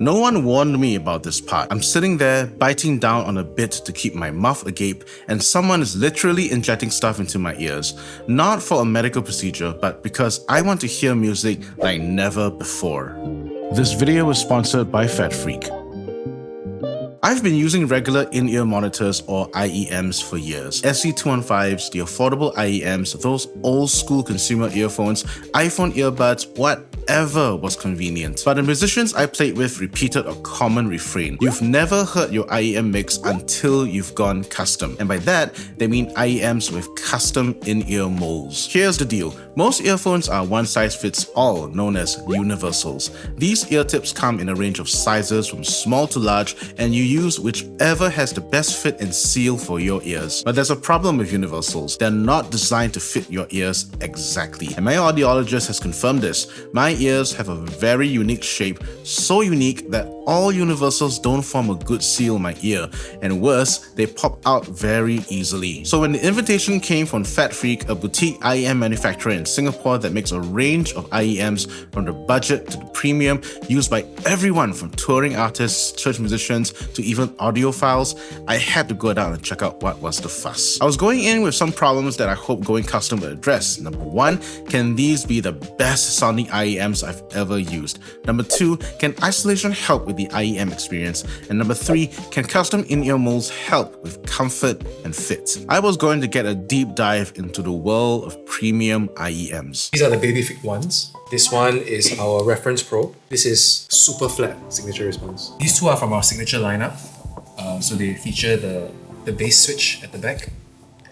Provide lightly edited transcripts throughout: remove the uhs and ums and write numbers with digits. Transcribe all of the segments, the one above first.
No one warned me about this part. I'm sitting there, biting down on a bit to keep my mouth agape, and someone is literally injecting stuff into my ears. Not for a medical procedure, but because I want to hear music like never before. This video was sponsored by FATfreq. I've been using regular in-ear monitors or IEMs for years. SC215s, the affordable IEMs, those old-school consumer earphones, iPhone earbuds, whatever was convenient. But the musicians I played with repeated a common refrain. You've never heard your IEM mix until you've gone custom. And by that, they mean IEMs with custom in-ear moulds. Here's the deal. Most earphones are one-size-fits-all, known as universals. These ear tips come in a range of sizes from small to large, and you use whichever has the best fit and seal for your ears. But there's a problem with universals. They're not designed to fit your ears exactly. And my audiologist has confirmed this. My ears have a very unique shape, so unique that all universals don't form a good seal in my ear, and worse, they pop out very easily. So when the invitation came from FATfreq, a boutique IEM manufacturer in Singapore that makes a range of IEMs from the budget to the premium, used by everyone from touring artists, church musicians, to even audiophiles, I had to go down and check out what was the fuss. I was going in with some problems that I hope going custom would address. Number one, can these be the best sounding IEMs I've ever used? Number two, can isolation help with the IEM experience? And number three, can custom in-ear molds help with comfort and fit? I was going to get a deep dive into the world of premium IEMs. These are the Babyfreq ones. This one is our Reference Pro. This is super flat signature response. These two are from our signature lineup. So they feature the bass switch at the back.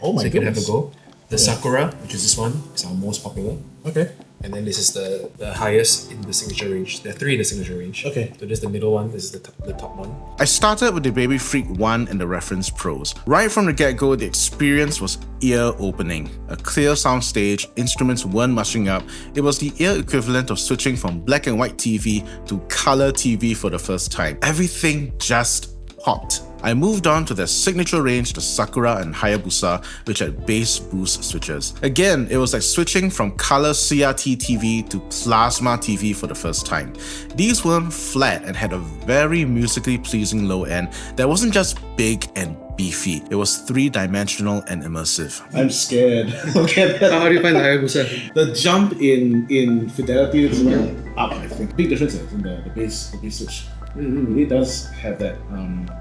Oh my so you can have a goodness. go. The Sakura, which is this one, is our most popular. Okay. And then this is the highest in the signature range. There are three in the signature range. Okay. So this is the middle one, this is the top one. I started with the Babyfreq 1 and the Reference Pros. Right from the get-go, the experience was ear-opening. A clear sound stage, instruments weren't mushing up. It was the ear equivalent of switching from black and white TV to color TV for the first time. Everything just popped. I moved on to their signature range, the Sakura and Hayabusa, which had bass boost switches. Again, it was like switching from color CRT TV to plasma TV for the first time. These weren't flat and had a very musically pleasing low end that wasn't just big and beefy. It was three-dimensional and immersive. I'm scared. Look at that. How do you find the Hayabusa? The jump in fidelity is up, I think. Big differences in the bass switch. It really does have that.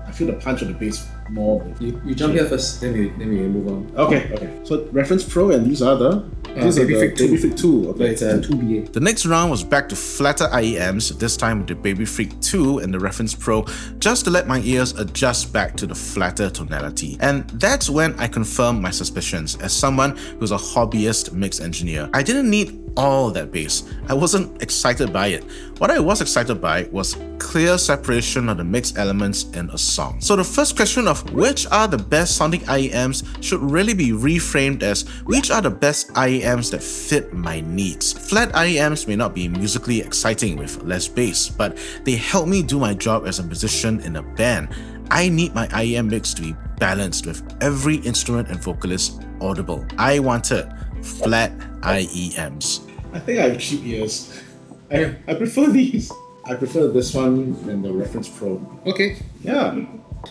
I feel the punch of the bass more. You jump here first, then we move on. Okay. So Reference Pro, and these are the Babyfreq 2. Okay, it's a 2BA. The next round was back to flatter IEMs, this time with the Babyfreq 2 and the Reference Pro, just to let my ears adjust back to the flatter tonality. And that's when I confirmed my suspicions as someone who's a hobbyist mix engineer. I didn't need all that bass. I wasn't excited by it. What I was excited by was clear separation of the mix elements in a song. So the first question of which are the best sounding IEMs should really be reframed as which are the best IEMs that fit my needs. Flat IEMs may not be musically exciting with less bass, but they help me do my job as a musician in a band. I need my IEM mix to be balanced with every instrument and vocalist audible. I wanted flat IEMs. I think I have cheap ears. I prefer these. I prefer this one than the Reference Pro. Okay. Yeah.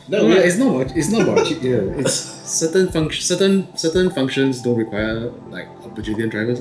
It's not about cheap ear. It's certain functions don't require like a bajillion drivers.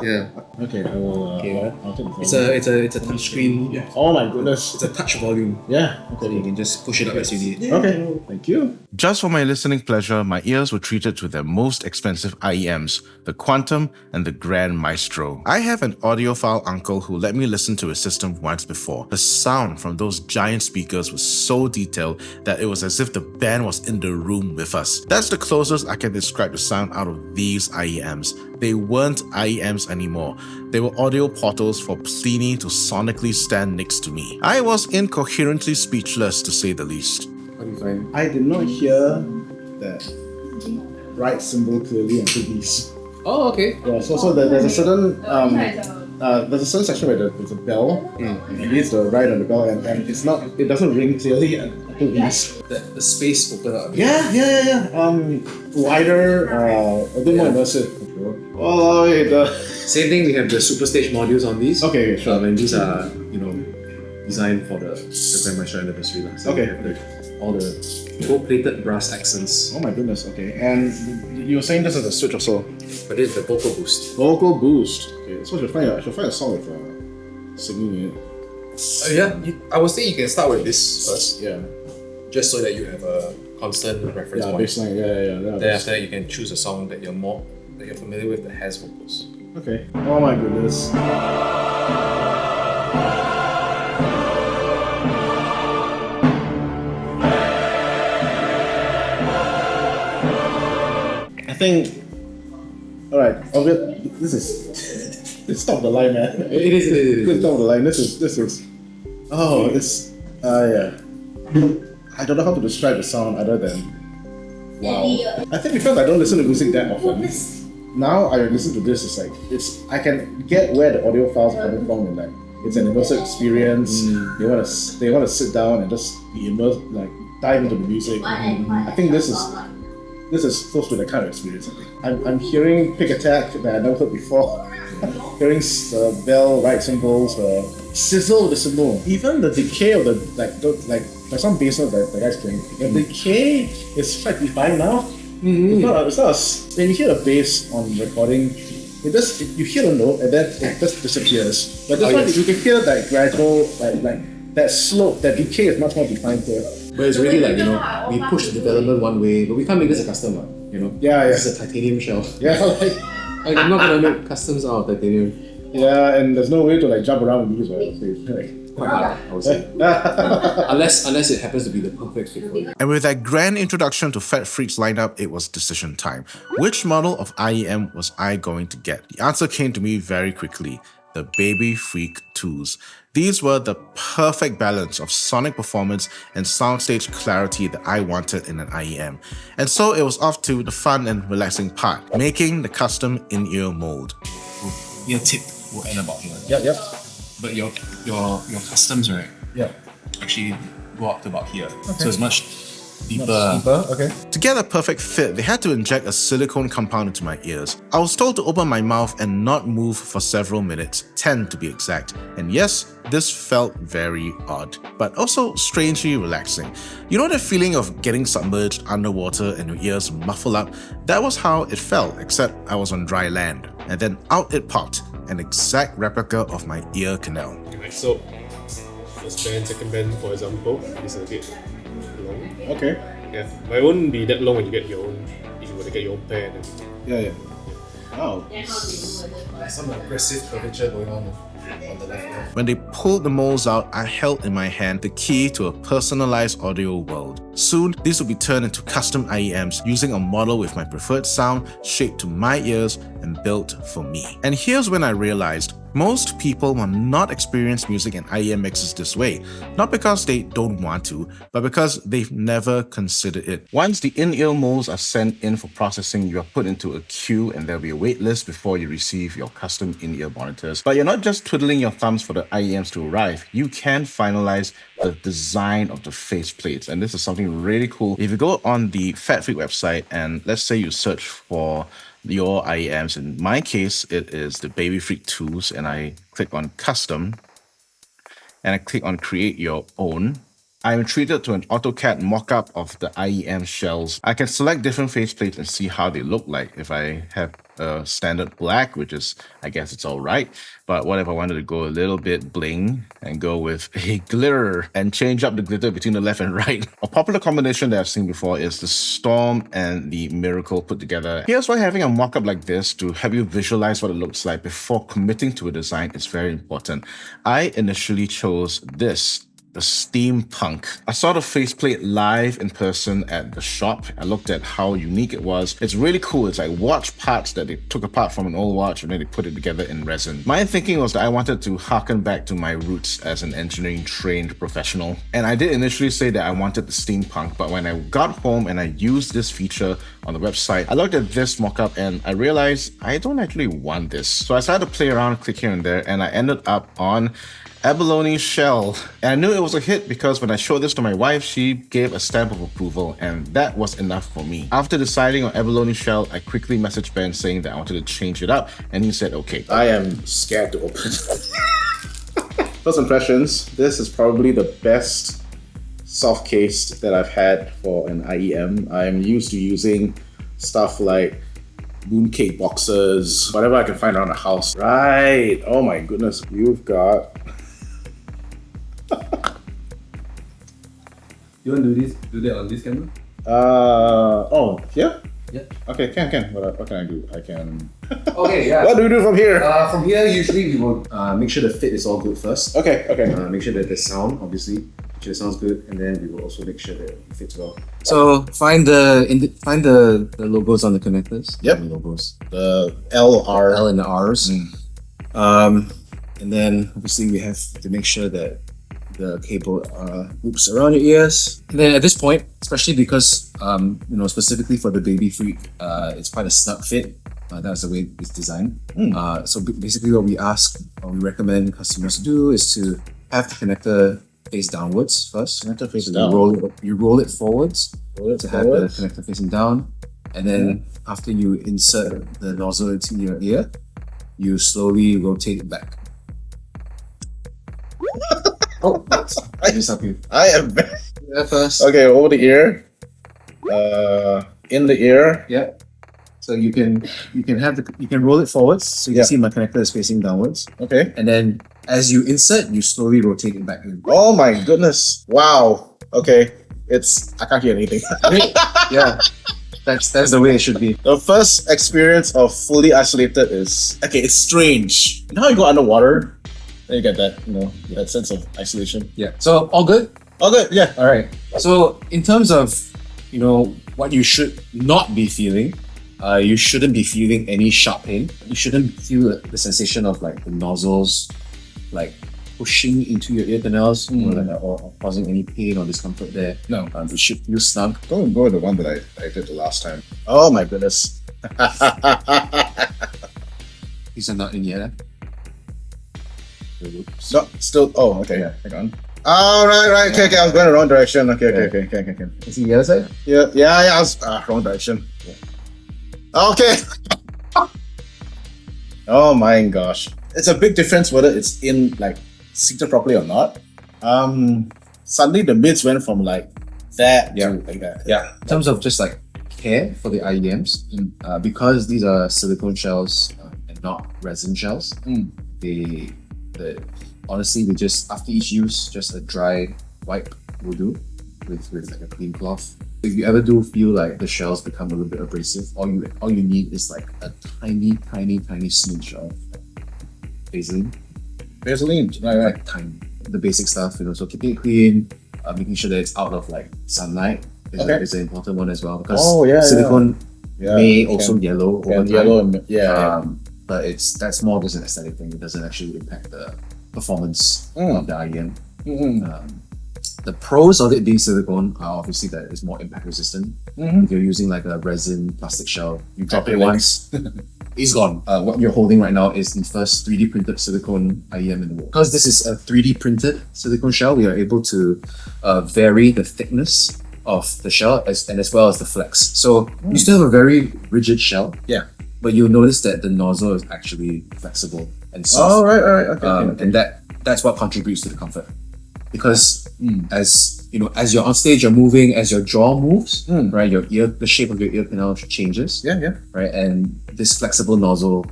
Yeah. Okay, I will. I'll take the phone. It's a touch screen. Yeah. Oh my goodness. It's a touch volume. Yeah. So you can just push it up as you need. Okay. Thank you. Just for my listening pleasure, my ears were treated to their most expensive IEMs, the Quantum and the Grand Maestro. I have an audiophile uncle who let me listen to his system once before. The sound from those giant speakers was so detailed that it was as if the band was in the room with us. That's the closest I can describe the sound out of these IEMs. They weren't IEMs anymore. They were audio portals for Pliny to sonically stand next to me. I was incoherently speechless, to say the least. What do you find? I did not hear that right symbol clearly until these. Oh, okay. Yeah, so there's a certain there's a certain section where there's a bell. It needs the right on the bell, and it doesn't ring clearly until these. The space open up. Yeah. Wider, a bit more immersive. Oh, wait, Same thing. We have the super stage modules on these. Okay, sure. And these are design for the Grand Maestro anniversary. So Okay. we have all the gold-plated brass accents. Oh my goodness, okay. And you were saying this is a switch also. But this is the vocal boost. Vocal boost. Okay, so I should find a song with singing in it. I would say you can start with this first, Yeah. just so that you have a constant reference Yeah, point. baseline, yeah. Then after that, you can choose a song that you're familiar with that has vocals. Okay. Oh my goodness. I think. Alright, this is. It's top of the line, man. It is. It's top of the line. This is. Oh, it's. Yeah. I don't know how to describe the sound other than. Wow. I think because I don't listen to music that often. Now I listen to this, I can get where the audiophiles are coming from, and like it's an immersive experience. They wanna sit down and just be immersed, like dive into the music. I think this is close to that kind of experience. I think I'm hearing pick attack that I never heard before. Hearing the bell, right cymbals, sizzle of the cymbal. Even the decay of like some bass notes that the guys playing. The decay is quite defined now. It's not when you hear a bass on recording, you hear the note and then it just disappears. But this one you can hear that gradual like that slope, that decay is much more defined here. But it's really like, we push the development one way, but we can't make this a custom one, Yeah. This is a titanium shell. Yeah, Like, I'm not gonna make customs out of titanium. yeah, and there's no way to like jump around with these, right? Quite hard, I would say. unless it happens to be the perfect fit for you. And with that grand introduction to FATfreq's lineup, it was decision time. Which model of IEM was I going to get? The answer came to me very quickly. The Babyfreq 2s. These were the perfect balance of sonic performance and soundstage clarity that I wanted in an IEM. And so it was off to the fun and relaxing part, making the custom in-ear mold. Your tip will end about here. Yep. But your customs, right? Yeah. Actually go up to about here. So it's much deeper. Okay. To get a perfect fit, they had to inject a silicone compound into my ears. I was told to open my mouth and not move for several minutes, 10 to be exact. And yes, this felt very odd, but also strangely relaxing. You know that feeling of getting submerged underwater and your ears muffle up? That was how it felt, except I was on dry land. And then out it popped, an exact replica of my ear canal. Right, so first band, second band, for example, is a bit long. Okay. Yeah, but it won't be that long when you get your own. If you were to get your own pair and everything. Yeah. Wow. Some aggressive curvature going on the left there. When they pulled the molds out, I held in my hand the key to a personalized audio world. Soon, these will be turned into custom IEMs using a model with my preferred sound, shaped to my ears and built for me. And here's when I realized most people will not experience music and IEM mixes this way, not because they don't want to, but because they've never considered it. Once the in-ear molds are sent in for processing, you are put into a queue and there'll be a wait list before you receive your custom in-ear monitors. But you're not just twiddling your thumbs for the IEMs to arrive, you can finalize the design of the faceplates, and this is something really cool. If you go on the FATfreq website and let's say you search for your IEMs, in my case it is the Babyfreq 2s, and I click on custom and I click on create your own. I'm treated to an AutoCAD mock-up of the IEM shells. I can select different faceplates and see how they look like. If I have a standard black, which is, I guess it's all right. But what if I wanted to go a little bit bling and go with a glitter and change up the glitter between the left and right? A popular combination that I've seen before is the Storm and the Miracle put together. Here's why having a mock-up like this to help you visualize what it looks like before committing to a design is very important. I initially chose this, the steampunk. I saw the faceplate live in person at the shop. I looked at how unique it was. It's really cool. It's like watch parts that they took apart from an old watch and then they put it together in resin. My thinking was that I wanted to harken back to my roots as an engineering trained professional. And I did initially say that I wanted the steampunk, but when I got home and I used this feature on the website, I looked at this mockup and I realized I don't actually want this. So I started to play around, click here and there, and I ended up on abalone shell. And I knew it was a hit because when I showed this to my wife, she gave a stamp of approval, and that was enough for me. After deciding on abalone shell, I quickly messaged Ben saying that I wanted to change it up, and he said okay. I am scared to open. First impressions, this is probably the best soft case that I've had for an IEM. I'm used to using stuff like mooncake boxes, whatever I can find around the house. Right, oh my goodness, you've got... You want to do that on this camera? Oh, yeah? Yeah. Okay, can. What can I do? I can... Okay, yeah. What do we do from here? From here, usually we will make sure the fit is all good first. Okay. Make sure that the sound, obviously, make sure it sounds good, and then we will also make sure that it fits well. So find the logos on the connectors. Yep. The logos. The LR. L and the R's. And then obviously we have to make sure that the cable loops around your ears. And then at this point, especially because specifically for the Babyfreq, it's quite a snug fit. That's the way it's designed. So basically what we recommend customers to do is to have the connector face downwards first. Connector face So down. You roll it forwards Roll it to forwards. have the connector facing down. And then after you insert the nozzle into your ear, you slowly rotate it back. Oh, I just help you. I am... Yeah, first. Okay, over the ear. In the ear. Yeah. So you can roll it forwards, so you Yeah. can see my connector is facing downwards. Okay. And then as you insert, you slowly rotate it back in. Oh my goodness. Wow. Okay. I can't hear anything. Yeah. That's the way it should be. The first experience of fully isolated is... Okay, it's strange. You know how you go underwater? Then you get that, that sense of isolation. Yeah. So all good? Oh, good. Yeah. All right. So in terms of, what you should not be feeling, you shouldn't be feeling any sharp pain. You shouldn't feel the sensation of like the nozzles, like pushing into your ear canals or causing any pain or discomfort there. No. It should feel snug. Don't go with the one that I did the last time. Oh my goodness. These are not in yet. Eh? No, still... Oh, okay. Yeah. Hang on. Oh, right. Okay. I was going the wrong direction. Okay. Is it the other side? Yeah. I was wrong direction. Okay. Oh my gosh. It's a big difference whether it's in seated properly or not. Suddenly the mids went from like that to like that. Yeah. In terms of just like care for the IEMs, because these are silicone shells and not resin shells, honestly, they just, after each use, just a dry wipe will do with like a clean cloth. If you ever do feel like the shells become a little bit abrasive, all you need is like a tiny smidge of Vaseline. Vaseline, right. Like tiny. The basic stuff, so keeping it clean, making sure that it's out of like sunlight is an important one as well, because silicone may also yellow over time. But that's more just an aesthetic thing. It doesn't actually impact the performance of the IEM. The pros of it being silicone are obviously that it's more impact resistant. If you're using like a resin plastic shell, you drop it once, it's gone. What you're holding right now is the first 3D printed silicone IEM in the world. Because this is a 3D printed silicone shell, we are able to vary the thickness of the shell as well as the flex. So you still have a very rigid shell. Yeah. But you'll notice that the nozzle is actually flexible and soft. Oh, right. Okay. And that's what contributes to the comfort. Because as you're on stage, you're moving, as your jaw moves, right? The shape of your ear canal changes. Yeah. Right? And this flexible nozzle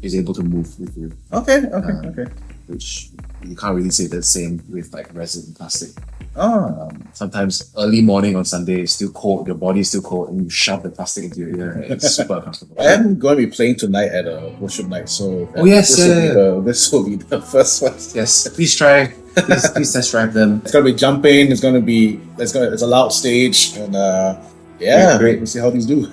is able to move with you. Okay. Which you can't really say the same with like resin and plastic. Oh. Sometimes early morning on Sunday, it's still cold, your body is still cold, and you shove the plastic into your ear, and it's super uncomfortable. I am going to be playing tonight at a worship night, so Yes, this will be the first one. Yes, please try. Please test drive them. It's gonna be jumping. It's a loud stage, and Great. We'll see how these do.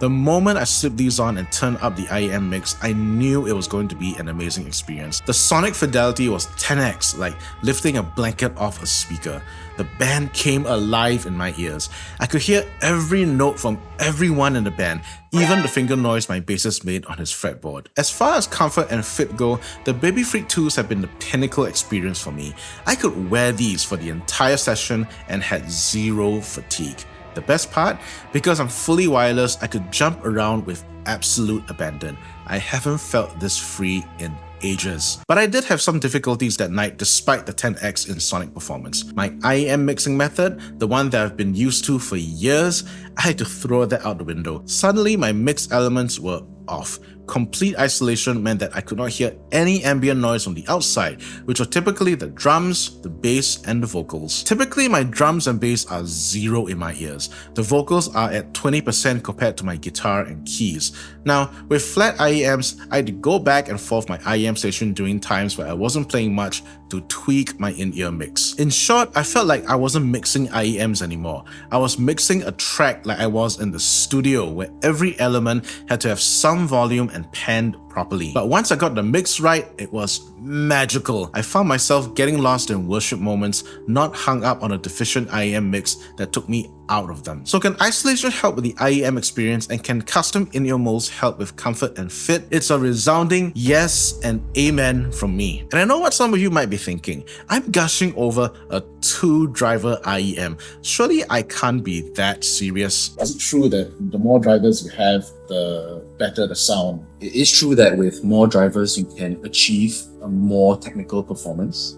The moment I slipped these on and turned up the IEM mix, I knew it was going to be an amazing experience. The sonic fidelity was 10x, like lifting a blanket off a speaker. The band came alive in my ears. I could hear every note from everyone in the band, even the finger noise my bassist made on his fretboard. As far as comfort and fit go, the Babyfreq 2s have been the pinnacle experience for me. I could wear these for the entire session and had zero fatigue. The best part? Because I'm fully wireless, I could jump around with absolute abandon. I haven't felt this free in ages. But I did have some difficulties that night despite the 10x in sonic performance. My IEM mixing method, the one that I've been used to for years, I had to throw that out the window. Suddenly my mix elements were off. Complete isolation meant that I could not hear any ambient noise from the outside, which were typically the drums, the bass, and the vocals. Typically, my drums and bass are zero in my ears. The vocals are at 20% compared to my guitar and keys. Now, with flat IEMs, I had to go back and forth my IEM station during times where I wasn't playing much to tweak my in-ear mix. In short, I felt like I wasn't mixing IEMs anymore. I was mixing a track like I was in the studio, where every element had to have some volume and panned properly. But once I got the mix right, it was magical. I found myself getting lost in worship moments, not hung up on a deficient IEM mix that took me out of them. So can isolation help with the IEM experience, and can custom in-ear molds help with comfort and fit? It's a resounding yes and amen from me. And I know what some of you might be thinking. I'm gushing over a 2-driver IEM. Surely I can't be that serious. Is it true that the more drivers you have, the better the sound? It is true that with more drivers, you can achieve a more technical performance.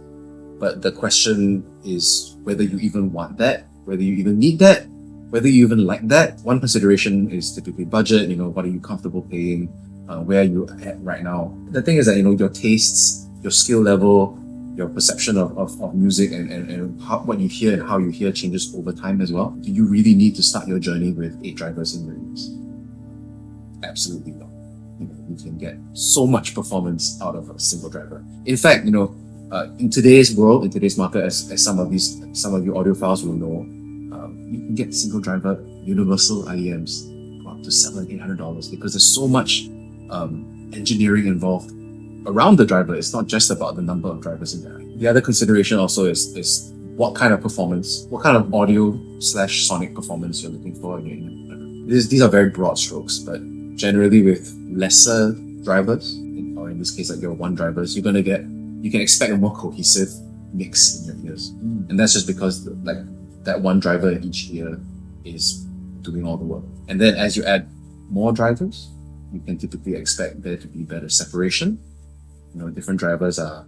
But the question is whether you even want that, whether you even need that, whether you even like that. One consideration is typically budget, what are you comfortable paying, where are you at right now. The thing is that, your tastes, your skill level, your perception of music and what you hear and how you hear changes over time as well. Do you really need to start your journey with 8 drivers in your ears? Absolutely not. You can get so much performance out of a single driver. In fact, in today's world, in today's market, as some of you audiophiles will know, you can get single driver universal IEMs for up to $700-800 because there's so much engineering involved around the driver. It's not just about the number of drivers in there. The other consideration also is what kind of performance, what kind of audio/sonic performance you're looking for in your driver. These are very broad strokes, but generally with lesser drivers, or in this case like your 1 drivers, you can expect a more cohesive mix in your ears. And that's just because that 1 driver in each ear is doing all the work. And then as you add more drivers, you can typically expect there to be better separation. Different drivers are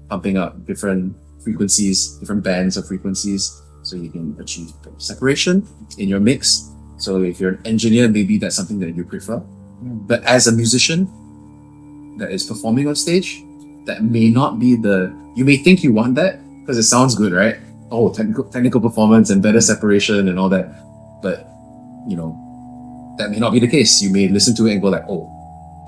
pumping up different frequencies, different bands of frequencies, so you can achieve better separation in your mix. So if you're an engineer, maybe that's something that you prefer. But as a musician that is performing on stage, that may not be you may think you want that because it sounds good, right? Oh, technical performance and better separation and all that. But, that may not be the case. You may listen to it and go like, oh,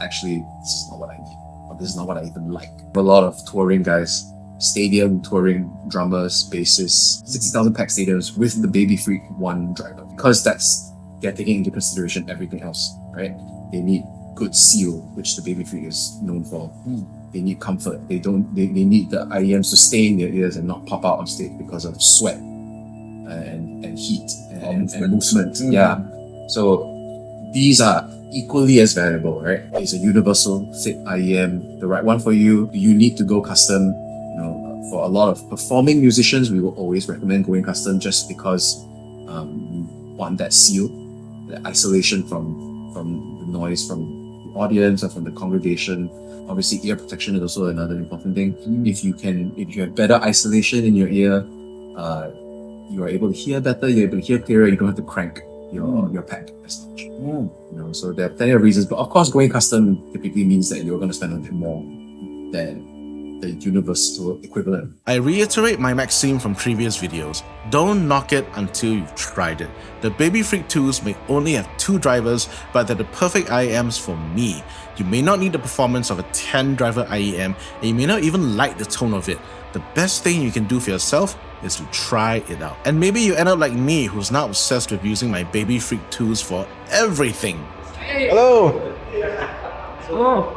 actually, this is not what I need. Or this is not what I even like. A lot of touring guys, stadium touring drummers, bassists, 60,000 pack stadiums with the Babyfreq 1 driver. Because they're taking into consideration everything else, right? They need good seal, which the Babyfreq is known for. They need comfort. They need the IEMs to stay in their ears and not pop out on stage because of sweat and heat and movement. Yeah. So these are equally as valuable, right? Is a universal fit IEM the right one for you? Do you need to go custom? For a lot of performing musicians, we will always recommend going custom just because you want that seal, the isolation from the noise from the audience or from the congregation. Obviously, ear protection is also another important thing. If you have better isolation in your ear, you are able to hear better, you're able to hear clearer, you don't have to crank your pack as much. So there are plenty of reasons, but of course going custom typically means that you're going to spend a bit more than the universal equivalent. I reiterate my maxim from previous videos. Don't knock it until you've tried it. The Babyfreq tools may only have 2 drivers, but they're the perfect IEMs for me. You may not need the performance of a 10-driver IEM, and you may not even like the tone of it. The best thing you can do for yourself is to try it out. And maybe you end up like me, who's now obsessed with using my Babyfreq tools for everything. Hello! Oh!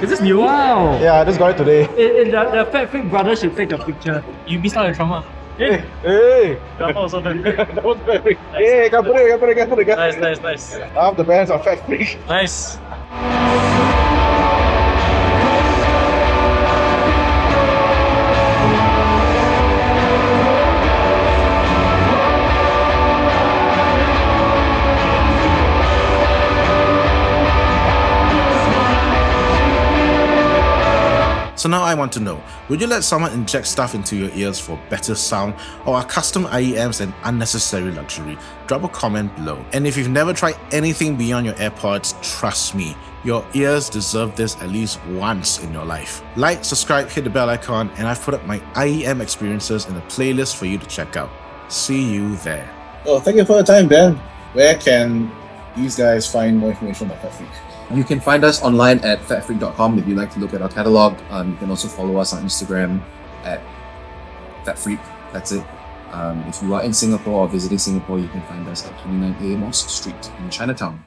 Is this new? Wow! Yeah, I just got it today. The FATfreq brothers should take a picture. You missed out on trauma. Hey! Hey! Drama also done. That was very... Hey, can put it. Nice. Half the bands are FATfreq. Nice. So now I want to know, would you let someone inject stuff into your ears for better sound, or are custom IEMs an unnecessary luxury? Drop a comment below. And if you've never tried anything beyond your AirPods, trust me, your ears deserve this at least once in your life. Like, subscribe, hit the bell icon, and I've put up my IEM experiences in a playlist for you to check out. See you there. Oh, thank you for your time, Ben. Where can these guys find more information about FATfreq? You can find us online at fatfreq.com if you'd like to look at our catalog. You can also follow us on Instagram at FATfreq. That's it. If you are in Singapore or visiting Singapore, you can find us at 29A Mosque Street in Chinatown.